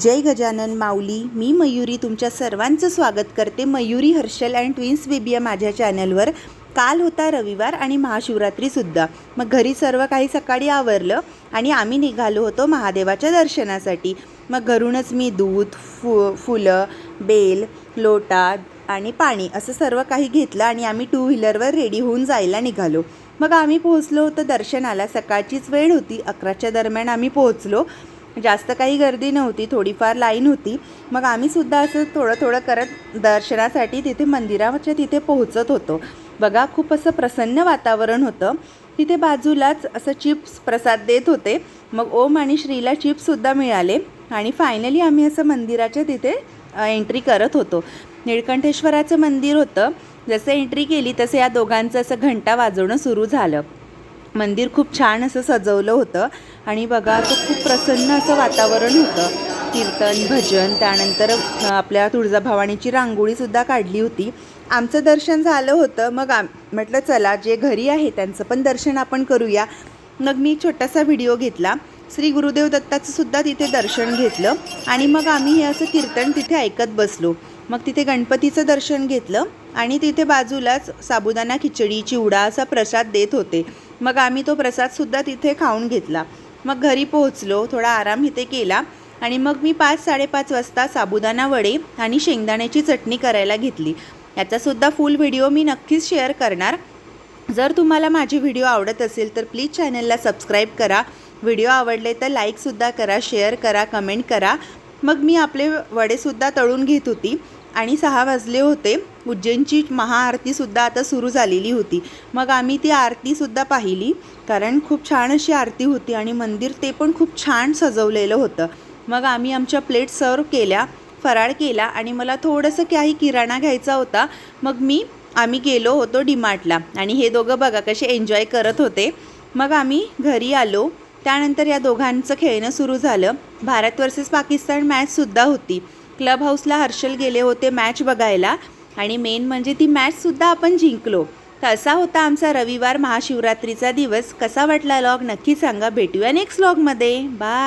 जय गजानन माऊली. मी मयुरी तुमच्या सर्वांचं स्वागत करते Mayuri Harshal and twins baby या माझ्या चॅनलवर. काल होता रविवार आणि महाशिवरात्रीसुद्धा. मग घरी सर्व काही सकाळी आवरलं आणि आम्ही निघालो होतो महादेवाच्या दर्शनासाठी. मग घरूनच मी दूध फुलं बेल लोटा आणि पाणी असं सर्व काही घेतलं आणि आम्ही 2 व्हीलरवर रेडी होऊन जायला निघालो. मग आम्ही पोहोचलो होतो दर्शनाला. सकाळचीच वेळ होती, 11च्या दरम्यान आम्ही पोहोचलो. जास्त काही गर्दी नव्हती, थोडीफार लाईन होती. मग आम्हीसुद्धा असं थोडं करत दर्शनासाठी तिथे मंदिराच्या तिथे पोहोचत होतो. बघा, खूप असं प्रसन्न वातावरण होतं. तिथे बाजूलाच असं चिप्स प्रसाद देत होते. मग ओम आणि श्रीला चिप्ससुद्धा मिळाले आणि फायनली आम्ही असं मंदिराच्या तिथे एंट्री करत होतो. निळकंठेश्वराचं मंदिर होतं. जसं एंट्री केली तसं या दोघांचं असं घंटा वाजवणं सुरू झालं. मंदिर खूप छान असं सजवलं होतं आणि बघा असं खूप प्रसन्न असं वातावरण होतं. कीर्तन भजन, त्यानंतर आपल्या तुळजाभवानीची रांगोळीसुद्धा काढली होती. आमचं दर्शन झालं होतं. मग म्हटलं चला जे घरी आहे त्यांचं पण दर्शन आपण करूया. मग मी छोटासा व्हिडिओ घेतला. श्री गुरुदेव दत्ताचंसुद्धा तिथे दर्शन घेतलं आणि मग आम्ही हे असं कीर्तन तिथे ऐकत बसलो. मग तिथे गणपतीचं दर्शन घेतलं आणि तिथे बाजूलाच साबुदाणा खिचडी चिवडा असा प्रसाद देत होते. मग आम्ही तो प्रसादसुद्धा तिथे खाऊन घेतला. मग घरी पोहोचलो, थोडा आराम इथे केला आणि मग मी 5-5:30 वाजता साबुदाणा वडे आणि शेंगदाण्याची चटणी करायला घेतली. याचासुद्धा फुल व्हिडिओ मी नक्कीच शेअर करणार. जर तुम्हाला माझी व्हिडिओ आवडत असेल तर प्लीज चॅनलला सबस्क्राईब करा. व्हिडिओ आवडले तर लाईकसुद्धा करा, शेअर करा, कमेंट करा. मग मी आपले वडेसुद्धा तळून घेत होती आणि 6 वाजले होते. उज्जैनची महाआरतीसुद्धा आता सुरू झालेली होती. मग आम्ही ती आरतीसुद्धा पाहिली, कारण खूप छान अशी आरती होती आणि मंदिर ते पण खूप छान सजवलेलं होतं. मग आम्ही आमच्या प्लेट सर्व केल्या, फराळ केला आणि मला थोडंसं काही किराणा घ्यायचा होता. मग आम्ही गेलो होतो डीमार्टला आणि हे दोघं बघा कसे एन्जॉय करत होते. मग आम्ही घरी आलो. त्यानंतर या दोघांचं खेळणं सुरू झालं. भारत वर्सेस पाकिस्तान मॅचसुद्धा होती. क्लब हाऊसला हर्षल गेले होते मॅच बघायला आणि मेन म्हणजे ती मॅचसुद्धा आपण जिंकलो. तर असा होता आमचा रविवार महाशिवरात्रीचा दिवस. कसा वाटला व्लॉग नक्की सांगा. भेटूया नेक्स्ट व्लॉगमध्ये. बाय.